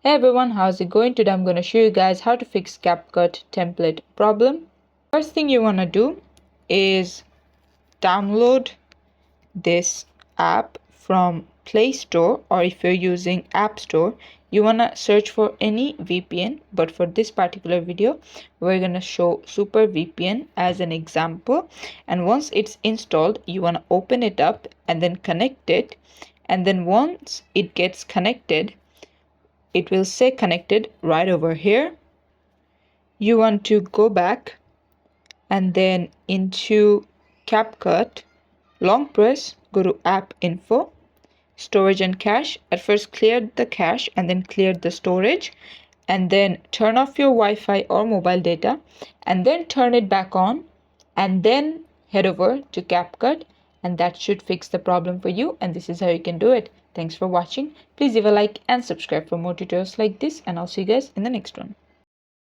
Hey everyone, how's it going? Today I'm going to show you guys how to fix CapCut template problem. First thing you want to do is download this app from Play Store, or if you're using App Store, you want to search for any VPN, but for this particular video we're going to show Super VPN as an example. And once it's installed, you want to open it up and then connect it, and then once it gets connected, it will say connected right over here. You want to go back and then into CapCut, long press, go to app info, storage and cache. At first clear the cache and then clear the storage, and then turn off your Wi-Fi or mobile data and then turn it back on, and then head over to CapCut, and that should fix the problem for you. And this is how you can do it. Thanks for watching. Please leave a like and subscribe for more tutorials like this, and I'll see you guys in the next one.